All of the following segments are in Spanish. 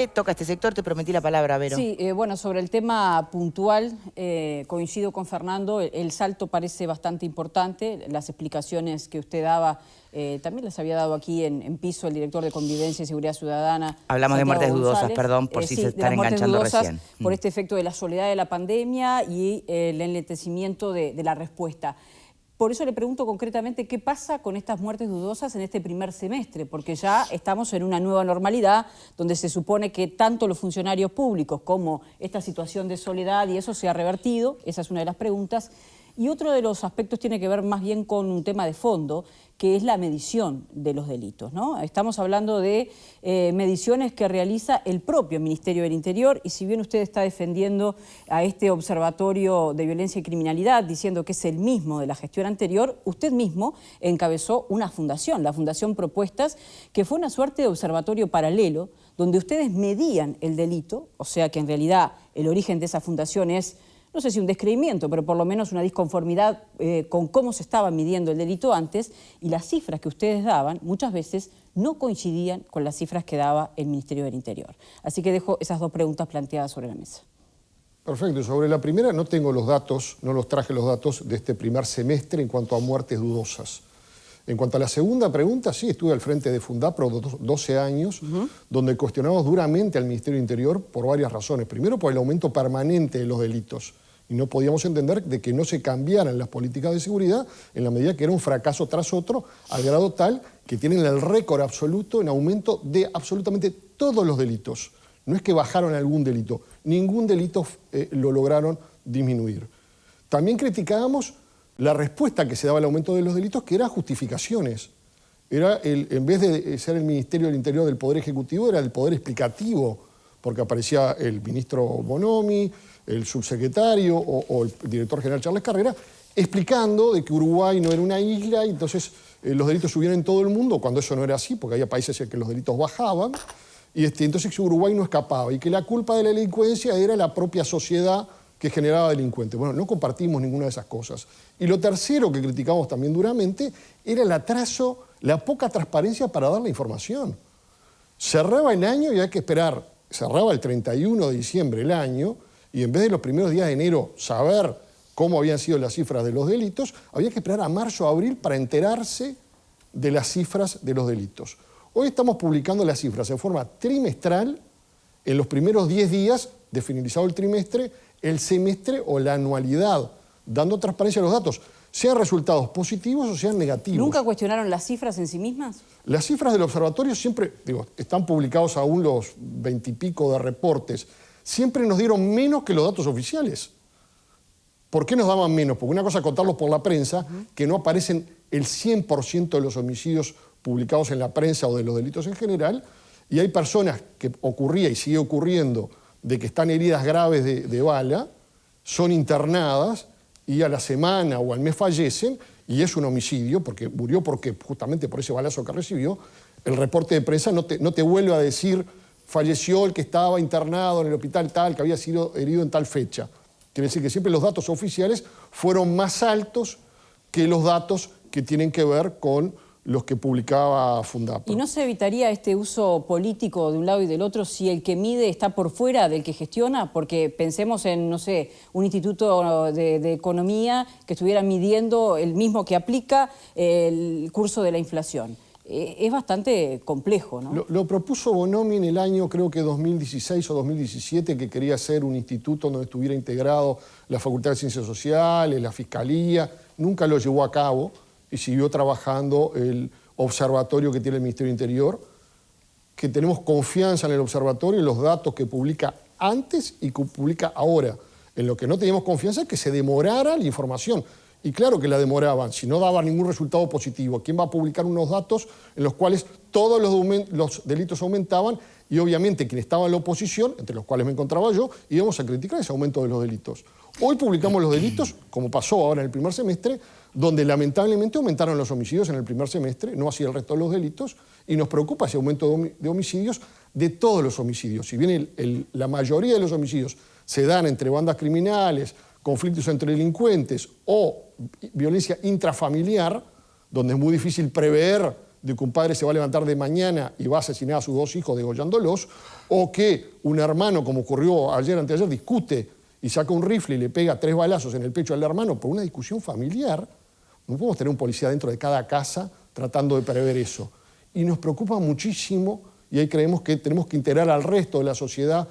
Toca este sector, te prometí la palabra, Vero. Sí, bueno, sobre el tema puntual, coincido con Fernando, el salto parece bastante importante, las explicaciones que usted daba, también las había dado aquí en piso el director de Convivencia y Seguridad Ciudadana. Hablamos de muertes González. dudosas, perdón, por si Sí, se están enganchando recién. Por este efecto de la soledad de la pandemia y el enlentecimiento de la respuesta. Por eso le pregunto concretamente qué pasa con estas muertes dudosas en este primer semestre, porque ya estamos en una nueva normalidad donde se supone que tanto los funcionarios públicos como esta situación de soledad y eso se ha revertido, esa es una de las preguntas. Y otro de los aspectos tiene que ver más bien con un tema de fondo, que es la medición de los delitos, ¿no? Estamos hablando de mediciones que realiza el propio Ministerio del Interior y si bien usted está defendiendo a este observatorio de violencia y criminalidad, diciendo que es el mismo de la gestión anterior, usted mismo encabezó una fundación, la Fundación Propuestas, que fue una suerte de observatorio paralelo, donde ustedes medían el delito, o sea que en realidad el origen de esa fundación es, no sé si un descreimiento, pero por lo menos una disconformidad con cómo se estaba midiendo el delito antes, y las cifras que ustedes daban muchas veces no coincidían con las cifras que daba el Ministerio del Interior. Así que dejo esas dos preguntas planteadas sobre la mesa. Perfecto. Sobre la primera no tengo los datos, no los traje los datos de este primer semestre en cuanto a muertes dudosas. En cuanto a la segunda pregunta, sí, estuve al frente de Fundapro 12 años, donde cuestionamos duramente al Ministerio del Interior por varias razones. Primero, por el aumento permanente de los delitos. Y no podíamos entender de que no se cambiaran las políticas de seguridad en la medida que era un fracaso tras otro, al grado tal que tienen el récord absoluto en aumento de absolutamente todos los delitos. No es que bajaron algún delito, ningún delito lo lograron disminuir. También criticábamos la respuesta que se daba al aumento de los delitos, que era justificaciones. Era en vez de ser el Ministerio del Interior del Poder Ejecutivo, era el Poder Explicativo, porque aparecía el ministro Bonomi, el subsecretario o el director general Charles Carrera, explicando de que Uruguay no era una isla y entonces los delitos subían en todo el mundo, cuando eso no era así, porque había países en que los delitos bajaban, y entonces Uruguay no escapaba, y que la culpa de la delincuencia era la propia sociedad que generaba delincuentes. Bueno, no compartimos ninguna de esas cosas. Y lo tercero que criticamos también duramente era el atraso, la poca transparencia para dar la información. Cerraba el año y hay que esperar, cerraba el 31 de diciembre el año, y en vez de los primeros días de enero saber cómo habían sido las cifras de los delitos, había que esperar a marzo o abril para enterarse de las cifras de los delitos. Hoy estamos publicando las cifras en forma trimestral, en los primeros 10 días de finalizado el trimestre, el semestre o la anualidad, dando transparencia a los datos, sean resultados positivos o sean negativos. ¿Nunca cuestionaron las cifras en sí mismas? Las cifras del observatorio siempre, están publicados aún los 20 y pico de reportes, siempre nos dieron menos que los datos oficiales. ¿Por qué nos daban menos? Porque una cosa es contarlos por la prensa, que no aparecen el 100% de los homicidios publicados en la prensa o de los delitos en general, y hay personas que ocurría y sigue ocurriendo de que están heridas graves de bala, son internadas y a la semana o al mes fallecen, y es un homicidio, porque murió justamente por ese balazo que recibió. El reporte de prensa no te vuelve a decir falleció el que estaba internado en el hospital tal, que había sido herido en tal fecha. Quiere decir que siempre los datos oficiales fueron más altos que los datos que tienen que ver con los que publicaba Fundapro. ¿Y no se evitaría este uso político de un lado y del otro si el que mide está por fuera del que gestiona? Porque pensemos en, no sé, un instituto de economía que estuviera midiendo el mismo que aplica el curso de la inflación. Es bastante complejo, ¿no? Lo propuso Bonomi en el año, creo que 2016 o 2017, que quería hacer un instituto donde estuviera integrado la Facultad de Ciencias Sociales, la Fiscalía. Nunca lo llevó a cabo y siguió trabajando el observatorio que tiene el Ministerio del Interior, que tenemos confianza en el observatorio y los datos que publica antes y que publica ahora. En lo que no teníamos confianza es que se demorara la información. Y claro que la demoraban, si no daba ningún resultado positivo. ¿Quién va a publicar unos datos en los cuales todos los delitos aumentaban? Y obviamente quien estaba en la oposición, entre los cuales me encontraba yo, íbamos a criticar ese aumento de los delitos. Hoy publicamos los delitos, como pasó ahora en el primer semestre, donde lamentablemente aumentaron los homicidios en el primer semestre, no así el resto de los delitos, y nos preocupa ese aumento de homicidios, de todos los homicidios. Si bien la mayoría de los homicidios se dan entre bandas criminales, conflictos entre delincuentes o violencia intrafamiliar, donde es muy difícil prever de que un padre se va a levantar de mañana y va a asesinar a sus 2 hijos degollándolos, o que un hermano, como ocurrió ayer, anteayer, discute y saca un rifle y le pega 3 balazos en el pecho al hermano por una discusión familiar. No podemos tener un policía dentro de cada casa tratando de prever eso. Y nos preocupa muchísimo, y ahí creemos que tenemos que integrar al resto de la sociedad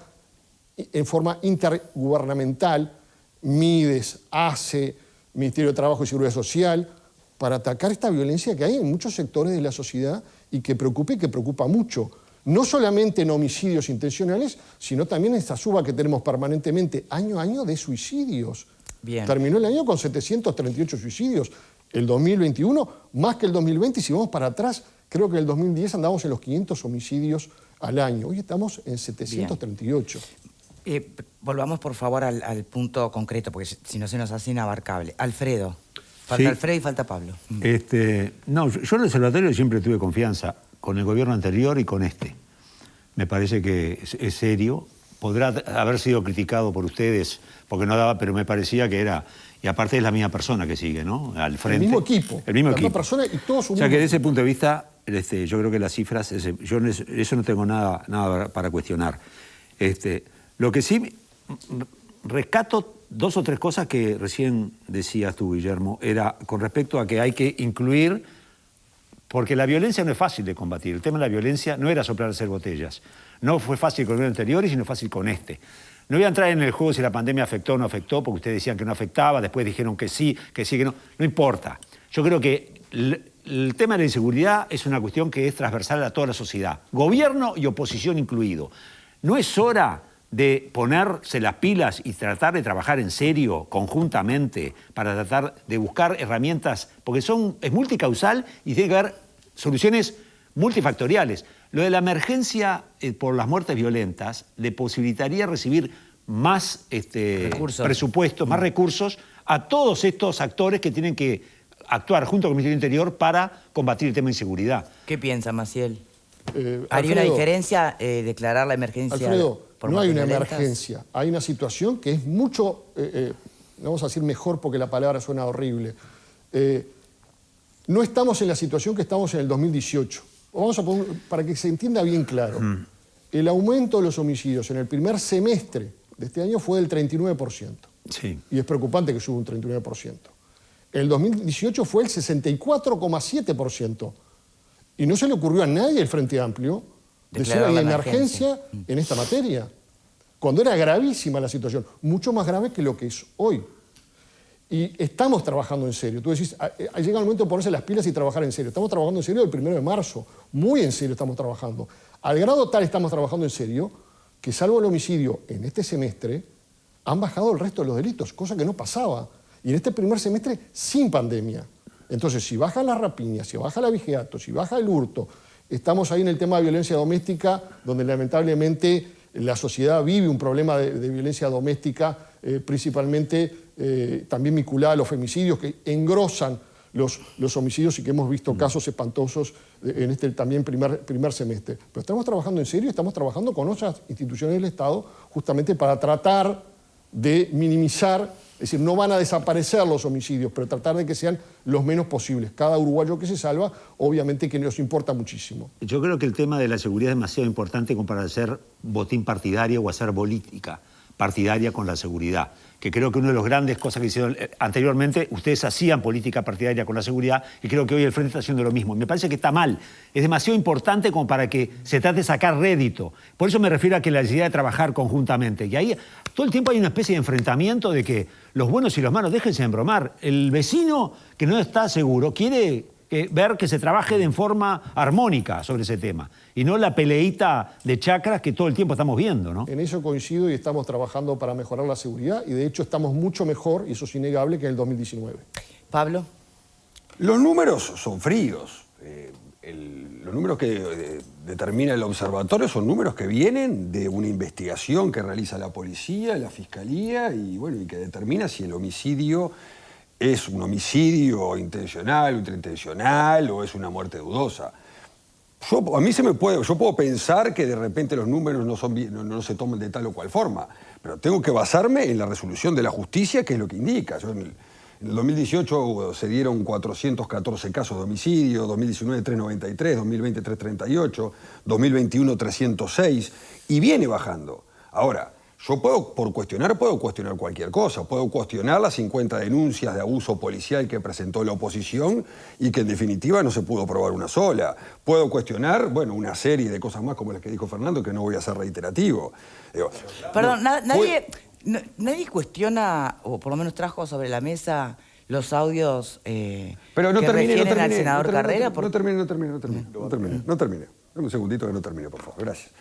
en forma intergubernamental, MIDES, ACE, Ministerio de Trabajo y Seguridad Social, para atacar esta violencia que hay en muchos sectores de la sociedad y que preocupa mucho. No solamente en homicidios intencionales, sino también en esta suba que tenemos permanentemente año a año de suicidios. Bien. Terminó el año con 738 suicidios. El 2021, más que el 2020, y si vamos para atrás, creo que en el 2010 andábamos en los 500 homicidios al año. Hoy estamos en 738. Volvamos, por favor, al punto concreto, porque si no se nos hace inabarcable. Alfredo. Falta Alfredo y falta Pablo. No, yo en el observatorio siempre tuve confianza con el gobierno anterior y con este. Me parece que es serio. Podrá haber sido criticado por ustedes porque no daba, pero me parecía que era... Y aparte es la misma persona que sigue, ¿no? Al frente. El mismo equipo. El mismo las equipo. 2 personas y todos O sea que desde ese punto de vista, yo creo que las cifras, yo eso no tengo nada para cuestionar. Lo que sí rescato 2 o 3 cosas que recién decías tú, Guillermo, era con respecto a que hay que incluir, porque la violencia no es fácil de combatir. El tema de la violencia no era soplar hacer botellas. No fue fácil con el anterior y sino fácil con este. No voy a entrar en el juego si la pandemia afectó o no afectó, porque ustedes decían que no afectaba, después dijeron que sí, que no. No importa. Yo creo que el tema de la inseguridad es una cuestión que es transversal a toda la sociedad, gobierno y oposición incluido. ¿No es hora de ponerse las pilas y tratar de trabajar en serio, conjuntamente, para tratar de buscar herramientas? Porque es multicausal y tiene que haber soluciones multifactoriales. Lo de la emergencia por las muertes violentas le posibilitaría recibir más presupuesto, más recursos a todos estos actores que tienen que actuar junto con el Ministerio del Interior para combatir el tema de inseguridad. ¿Qué piensa, Maciel? ¿Haría Alfredo, una diferencia declarar la emergencia? Alfredo, por no hay una violentas? emergencia. Hay una situación que es mucho, vamos a decir mejor porque la palabra suena horrible. No estamos en la situación que estamos en el 2018. Vamos a poner, para que se entienda bien claro, el aumento de los homicidios en el primer semestre de este año fue del 39%. Sí. Y es preocupante que suba un 39%. En el 2018 fue el 64,7%. Y no se le ocurrió a nadie el Frente Amplio decir Declarar hay la emergencia en esta materia, cuando era gravísima la situación, mucho más grave que lo que es hoy. Y estamos trabajando en serio. Tú decís, llega el momento de ponerse las pilas y trabajar en serio. Estamos trabajando en serio el 1 de marzo. Muy en serio estamos trabajando. Al grado tal estamos trabajando en serio que, salvo el homicidio en este semestre, han bajado el resto de los delitos, cosa que no pasaba. Y en este primer semestre sin pandemia. Entonces, si baja la rapiña, si baja el abigeato, si baja el hurto, estamos ahí en el tema de violencia doméstica, donde lamentablemente la sociedad vive un problema de violencia doméstica, principalmente también vinculada a los femicidios, que engrosan los homicidios y que hemos visto casos espantosos en este también primer semestre. Pero estamos trabajando en serio, estamos trabajando con otras instituciones del Estado justamente para tratar de minimizar, es decir, no van a desaparecer los homicidios, pero tratar de que sean los menos posibles. Cada uruguayo que se salva, obviamente que nos importa muchísimo. Yo creo que el tema de la seguridad es demasiado importante como para hacer botín partidario o hacer política partidaria con la seguridad. Que creo que una de las grandes cosas que hicieron anteriormente, ustedes hacían política partidaria con la seguridad y creo que hoy el Frente está haciendo lo mismo. Me parece que está mal. Es demasiado importante como para que se trate de sacar rédito. Por eso me refiero a que la necesidad de trabajar conjuntamente. Y ahí todo el tiempo hay una especie de enfrentamiento de que los buenos y los malos, déjense de embromar. El vecino que no está seguro quiere ver que se trabaje de forma armónica sobre ese tema y no la peleita de chacras que todo el tiempo estamos viendo, ¿no? En eso coincido y estamos trabajando para mejorar la seguridad y de hecho estamos mucho mejor, y eso es innegable, que en el 2019. Pablo. Los números son fríos. Los números que determina el observatorio son números que vienen de una investigación que realiza la policía, la fiscalía y que determina si el homicidio es un homicidio intencional, ultraintencional o es una muerte dudosa. Yo puedo pensar que de repente los números no se toman de tal o cual forma, pero tengo que basarme en la resolución de la justicia, que es lo que indica. En el 2018 se dieron 414 casos de homicidio, 2019 393, 2020 338, 2021 306 y viene bajando. Ahora, yo puedo cuestionar cualquier cosa. Puedo cuestionar las 50 denuncias de abuso policial que presentó la oposición y que en definitiva no se pudo probar una sola. Puedo cuestionar, bueno, una serie de cosas más como las que dijo Fernando, que no voy a ser reiterativo. Digo, Perdón, nadie cuestiona, o por lo menos trajo sobre la mesa, los audios pero no que termine, refieren al senador Carrera. No termine. Dame un segundito que no termine, por favor. Gracias.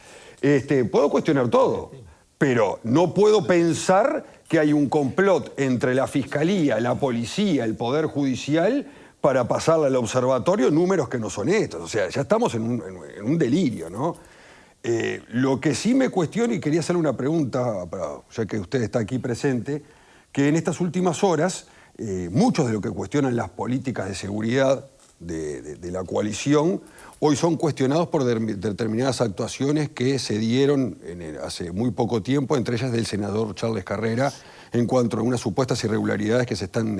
Puedo cuestionar todo. Pero no puedo pensar que hay un complot entre la Fiscalía, la Policía, el Poder Judicial para pasarle al observatorio números que no son estos. O sea, ya estamos en un delirio, ¿no? Lo que sí me cuestiono, y quería hacerle una pregunta, ya que usted está aquí presente, que en estas últimas horas, muchos de los que cuestionan las políticas de seguridad de la coalición, hoy son cuestionados por determinadas actuaciones que se dieron hace muy poco tiempo, entre ellas del senador Charles Carrera, en cuanto a unas supuestas irregularidades que se están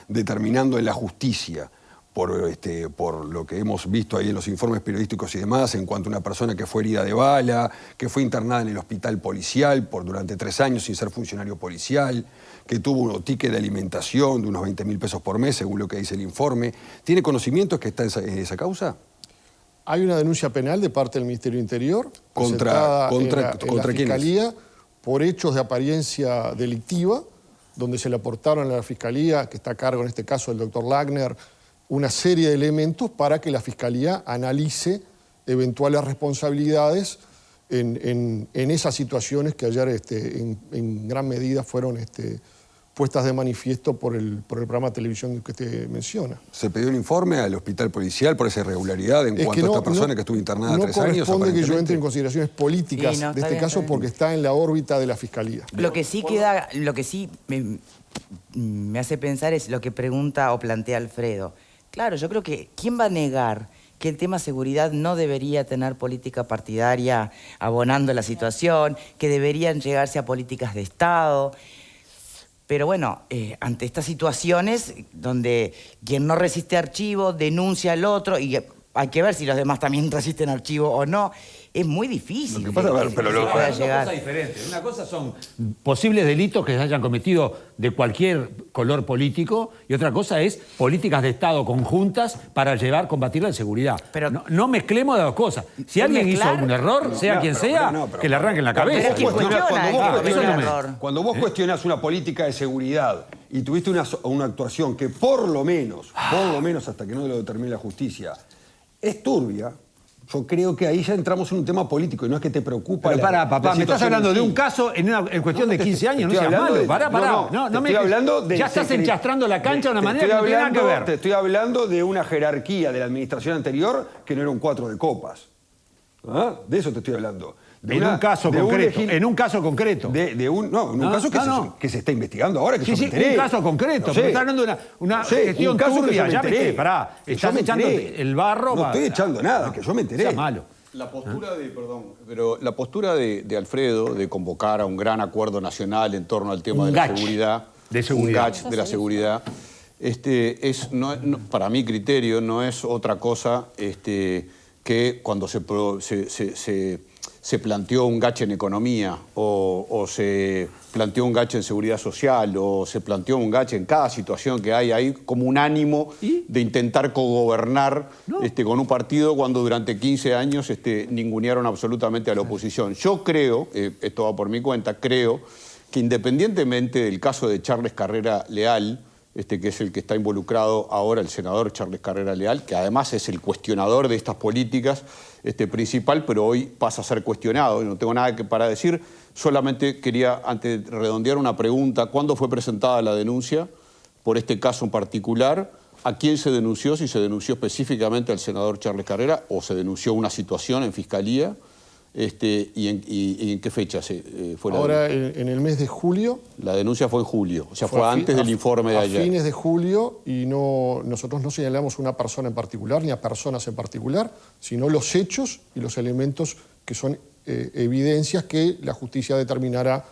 determinando en la justicia, por lo que hemos visto ahí en los informes periodísticos y demás, en cuanto a una persona que fue herida de bala, que fue internada en el hospital policial durante 3 años sin ser funcionario policial, que tuvo un ticket de alimentación de unos 20.000 pesos por mes, según lo que dice el informe. ¿Tiene conocimientos que está en esa causa? Hay una denuncia penal de parte del Ministerio del Interior ¿Contra en la quién es? Fiscalía por hechos de apariencia delictiva, donde se le aportaron a la Fiscalía, que está a cargo en este caso del doctor Lagner, una serie de elementos para que la Fiscalía analice eventuales responsabilidades en esas situaciones que ayer en gran medida fueron puestas de manifiesto por el programa de televisión que usted menciona. ¿Se pidió un informe al hospital policial por esa irregularidad en cuanto a esta persona que estuvo internada 3 años? No corresponde que yo entre en consideraciones políticas de este caso porque está en la órbita de la Fiscalía. Lo que sí me hace pensar es lo que pregunta o plantea Alfredo. Claro, yo creo que ¿quién va a negar que el tema seguridad no debería tener política partidaria abonando la situación, que deberían llegarse a políticas de Estado? Pero bueno, ante estas situaciones donde quien no resiste archivo denuncia al otro, y hay que ver si los demás también resisten archivo o no, es muy difícil lo que pasa, que se pueda llegar. Una cosa diferente. Una cosa son posibles delitos que se hayan cometido de cualquier color político y otra cosa es políticas de Estado conjuntas para combatir la inseguridad. Pero no mezclemos las dos cosas. Si alguien hizo un error, sea quien sea, que le arranquen la cabeza. Cuando vos cuestionás una política de seguridad y tuviste una actuación que por lo menos hasta que no lo determine la justicia, es turbia, yo creo que ahí ya entramos en un tema político y no es que te preocupa. Pero papá, me estás hablando de un caso en cuestión de 15 años, no seas malo. Pará. Ya estás enchastrando la cancha de una manera que no tiene nada que ver. Te estoy hablando de una jerarquía de la administración anterior que no era un 4 de copas. ¿Ah? De eso te estoy hablando. En un caso concreto. Un caso que se está investigando ahora, que yo me enteré. Un caso concreto. Pero estás hablando de una gestión turbia. Ya viste, pará. Estás echando el barro. No estoy echando nada, que yo me enteré. Sea malo. La postura de Alfredo de convocar a un gran acuerdo nacional en torno al tema de la seguridad. Un GACH de la seguridad. Para mi criterio, no es otra cosa que cuando se planteó un GACH en economía o se planteó un GACH en seguridad social o se planteó un GACH en cada situación que hay como un ánimo de intentar cogobernar con un partido cuando durante 15 años ningunearon absolutamente a la oposición. Yo creo, esto va por mi cuenta, creo que independientemente del caso de Charles Carrera Leal, que es el que está involucrado ahora, el senador Charles Carrera Leal, que además es el cuestionador de estas políticas principal, pero hoy pasa a ser cuestionado. Y no tengo nada para decir, solamente quería, antes de redondear, una pregunta. ¿Cuándo fue presentada la denuncia por este caso en particular? ¿A quién se denunció? Si se denunció específicamente al senador Charles Carrera o se denunció una situación en Fiscalía. ¿Y en qué fecha fue la denuncia? Ahora, en el mes de julio. La denuncia fue en julio, o sea, fue antes del informe de ayer. A fines de julio, y nosotros no señalamos una persona en particular, ni a personas en particular, sino los hechos y los elementos que son evidencias que la justicia determinará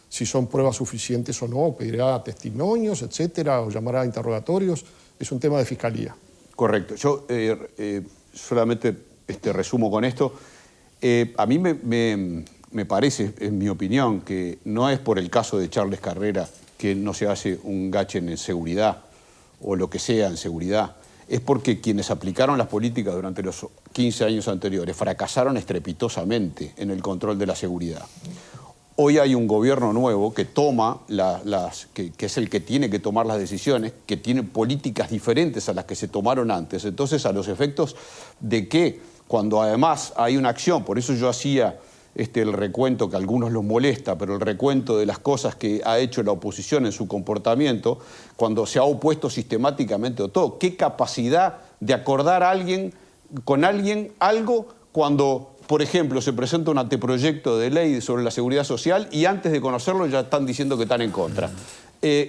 si son pruebas suficientes o no, pedirá testimonios, etcétera, o llamará a interrogatorios. Es un tema de fiscalía. Correcto. Yo solamente resumo con esto. A mí me parece, en mi opinión, que no es por el caso de Charles Carrera que no se hace un gachen en seguridad o lo que sea en seguridad. Es porque quienes aplicaron las políticas durante los 15 años anteriores fracasaron estrepitosamente en el control de la seguridad. Hoy hay un gobierno nuevo que toma que es el que tiene que tomar las decisiones, que tiene políticas diferentes a las que se tomaron antes. Entonces, a los efectos de que cuando además hay una acción, por eso yo hacía el recuento que a algunos los molesta, pero el recuento de las cosas que ha hecho la oposición en su comportamiento, cuando se ha opuesto sistemáticamente a todo. ¿Qué capacidad de acordar con alguien algo cuando, por ejemplo, se presenta un anteproyecto de ley sobre la seguridad social y antes de conocerlo ya están diciendo que están en contra?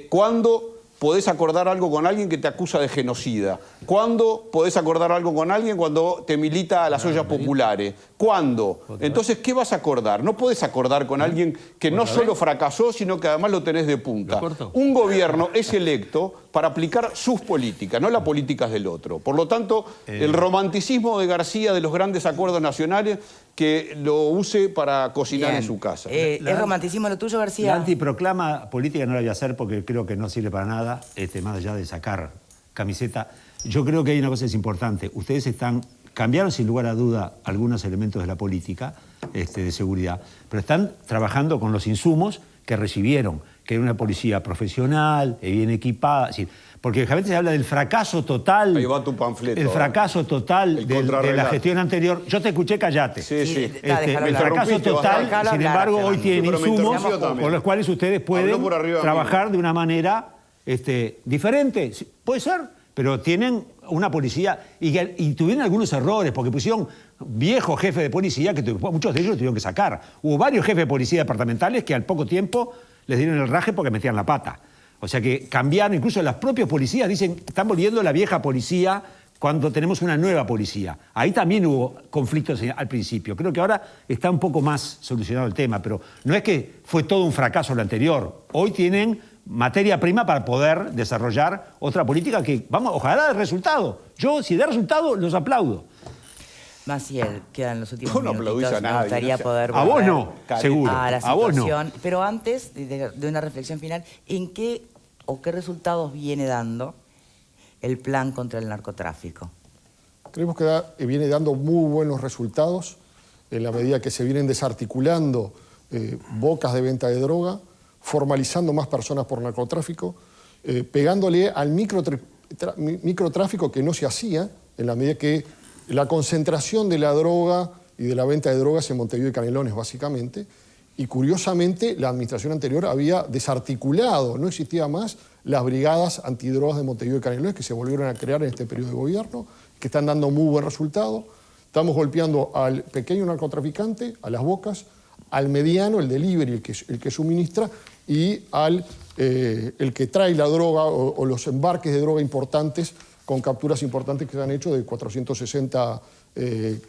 ¿Cuándo podés acordar algo con alguien que te acusa de genocida? ¿Cuándo podés acordar algo con alguien cuando te milita a las ollas populares? ¿Cuándo? Entonces, ¿qué vas a acordar? No podés acordar con alguien que no solo fracasó, sino que además lo tenés de punta. Un gobierno es electo para aplicar sus políticas, no las políticas del otro. Por lo tanto, el romanticismo de García de los grandes acuerdos nacionales, que lo use para cocinar en su casa. ¿Es romanticismo lo tuyo, García? La antiproclama política no la voy a hacer porque creo que no sirve para nada, más allá de sacar camiseta. Yo creo que hay una cosa que es importante. Ustedes cambiaron sin lugar a duda algunos elementos de la política de seguridad, pero están trabajando con los insumos que recibieron, que era una policía profesional, bien equipada. Porque realmente se habla del fracaso total. Ahí va tu panfleto. El fracaso total de la gestión anterior. Yo te escuché, callate. Sí. El fracaso total, sin embargo, hoy tienen insumos con los cuales ustedes pueden trabajar de una manera diferente. Puede ser, pero tienen una policía y tuvieron algunos errores, porque pusieron viejos jefes de policía que muchos de ellos tuvieron que sacar. Hubo varios jefes de policía departamentales que al poco tiempo les dieron el raje porque metían la pata. O sea que cambiaron, incluso las propias policías dicen, están volviendo la vieja policía cuando tenemos una nueva policía. Ahí también hubo conflictos al principio. Creo que ahora está un poco más solucionado el tema, pero no es que fue todo un fracaso lo anterior. Hoy tienen materia prima para poder desarrollar otra política que, ojalá dé resultado. Yo, si da resultado, los aplaudo. Maciel, quedan los últimos no minutitos. aplaudís a nadie, Me gustaría poder A vos no, seguro. a la A vos no. situación. Pero antes de una reflexión final, ¿en qué o qué resultados viene dando el plan contra el narcotráfico? Creemos que viene dando muy buenos resultados en la medida que se vienen desarticulando bocas de venta de droga, formalizando más personas por narcotráfico, pegándole al microtráfico que no se hacía en la medida que la concentración de la droga y de la venta de drogas en Montevideo y Canelones, básicamente, y curiosamente la administración anterior había desarticulado, no existía más, las brigadas antidrogas de Montevideo y Canelones que se volvieron a crear en este periodo de gobierno, que están dando muy buen resultado. Estamos golpeando al pequeño narcotraficante, a las bocas, al mediano, el delivery, el que suministra, y al el que trae la droga o los embarques de droga importantes, con capturas importantes que se han hecho de 460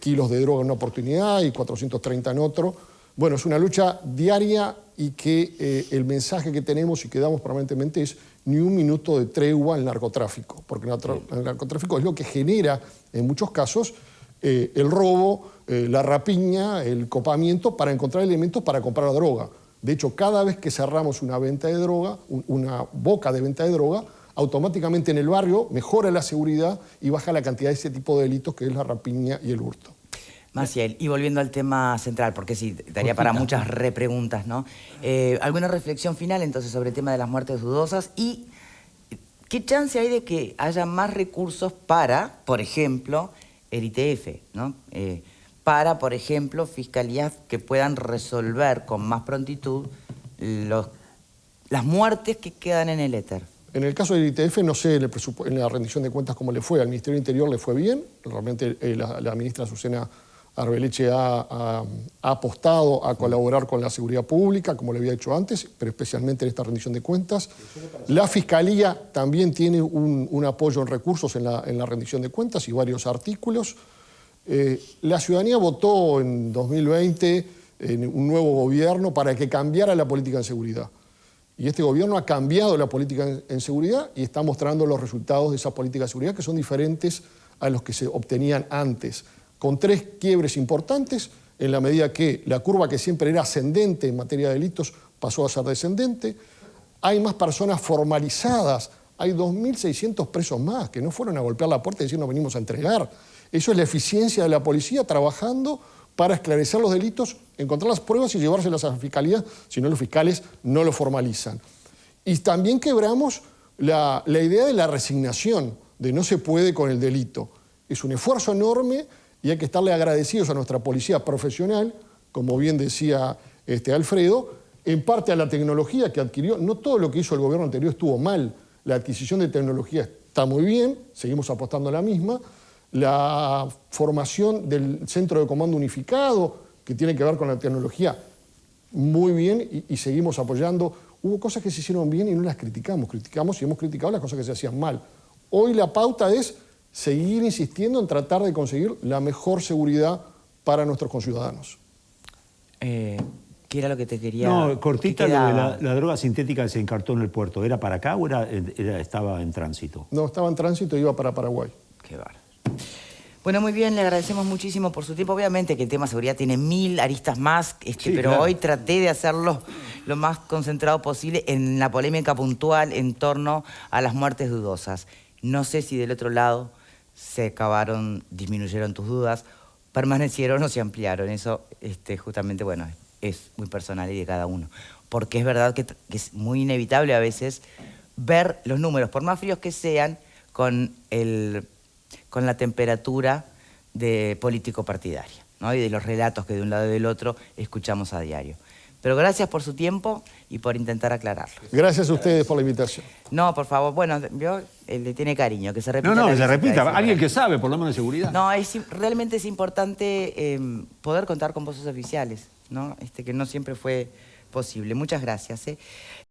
kilos de droga en una oportunidad y 430 en otro. Bueno, es una lucha diaria y que el mensaje que tenemos y que damos permanentemente es ni un minuto de tregua al narcotráfico, porque el narcotráfico es lo que genera, en muchos casos, el robo, la rapiña, el copamiento para encontrar elementos para comprar la droga. De hecho, cada vez que cerramos una venta de droga, una boca de venta de droga, automáticamente en el barrio mejora la seguridad y baja la cantidad de ese tipo de delitos que es la rapiña y el hurto. Maciel, y volviendo al tema central, porque sí, daría para muchas repreguntas, ¿no? ¿Alguna reflexión final entonces sobre el tema de las muertes dudosas? ¿Y qué chance hay de que haya más recursos para, por ejemplo, el ITF, ¿no? Para, por ejemplo, fiscalías que puedan resolver con más prontitud las muertes que quedan en el éter? En el caso del ITF, no sé en la rendición de cuentas cómo le fue. Al Ministerio del Interior le fue bien. Realmente la ministra Azucena Arbeleche ha apostado a colaborar con la seguridad pública, como le había hecho antes, pero especialmente en esta rendición de cuentas. La Fiscalía también tiene un apoyo en recursos en la rendición de cuentas y varios artículos. La ciudadanía votó en 2020 un nuevo gobierno para que cambiara la política en seguridad. Y este gobierno ha cambiado la política en seguridad y está mostrando los resultados de esa política de seguridad que son diferentes a los que se obtenían antes, con 3 quiebres importantes, en la medida que la curva que siempre era ascendente en materia de delitos pasó a ser descendente. Hay más personas formalizadas, hay 2.600 presos más que no fueron a golpear la puerta y decir nos venimos a entregar. Eso es la eficiencia de la policía trabajando para esclarecer los delitos, encontrar las pruebas y llevárselas a la fiscalía, si no los fiscales no lo formalizan. Y también quebramos la idea de la resignación, de no se puede con el delito. Es un esfuerzo enorme y hay que estarle agradecidos a nuestra policía profesional, como bien decía Alfredo, en parte a la tecnología que adquirió. No todo lo que hizo el gobierno anterior estuvo mal. La adquisición de tecnología está muy bien, seguimos apostando a la misma. La formación del Centro de Comando Unificado, que tiene que ver con la tecnología, muy bien y seguimos apoyando. Hubo cosas que se hicieron bien y no las criticamos y hemos criticado las cosas que se hacían mal. Hoy la pauta es seguir insistiendo en tratar de conseguir la mejor seguridad para nuestros conciudadanos. ¿Qué era lo que te quería...? No, cortita, ¿qué lo de quedaba? la droga sintética que se encartó en el puerto. ¿Era para acá o estaba en tránsito? No, estaba en tránsito y iba para Paraguay. Qué bárbaro. Bueno, muy bien, le agradecemos muchísimo por su tiempo. Obviamente que el tema seguridad tiene 1000 aristas más, Sí, pero claro. hoy traté de hacerlo lo más concentrado posible en la polémica puntual en torno a las muertes dudosas. No sé si del otro lado se acabaron, disminuyeron tus dudas, permanecieron o se ampliaron. Eso justamente, bueno, es muy personal y de cada uno. Porque es verdad que es muy inevitable a veces ver los números, por más fríos que sean, con la temperatura de político partidaria, ¿no? Y de los relatos que de un lado y del otro escuchamos a diario. Pero gracias por su tiempo y por intentar aclararlo. Gracias a ustedes por la invitación. No, por favor, bueno, vio, le tiene cariño, que se repita. No, la que se visita, repita. decimos. Alguien que sabe, por lo menos de seguridad. No, realmente es importante poder contar con voces oficiales, ¿no? Que no siempre fue posible. Muchas gracias.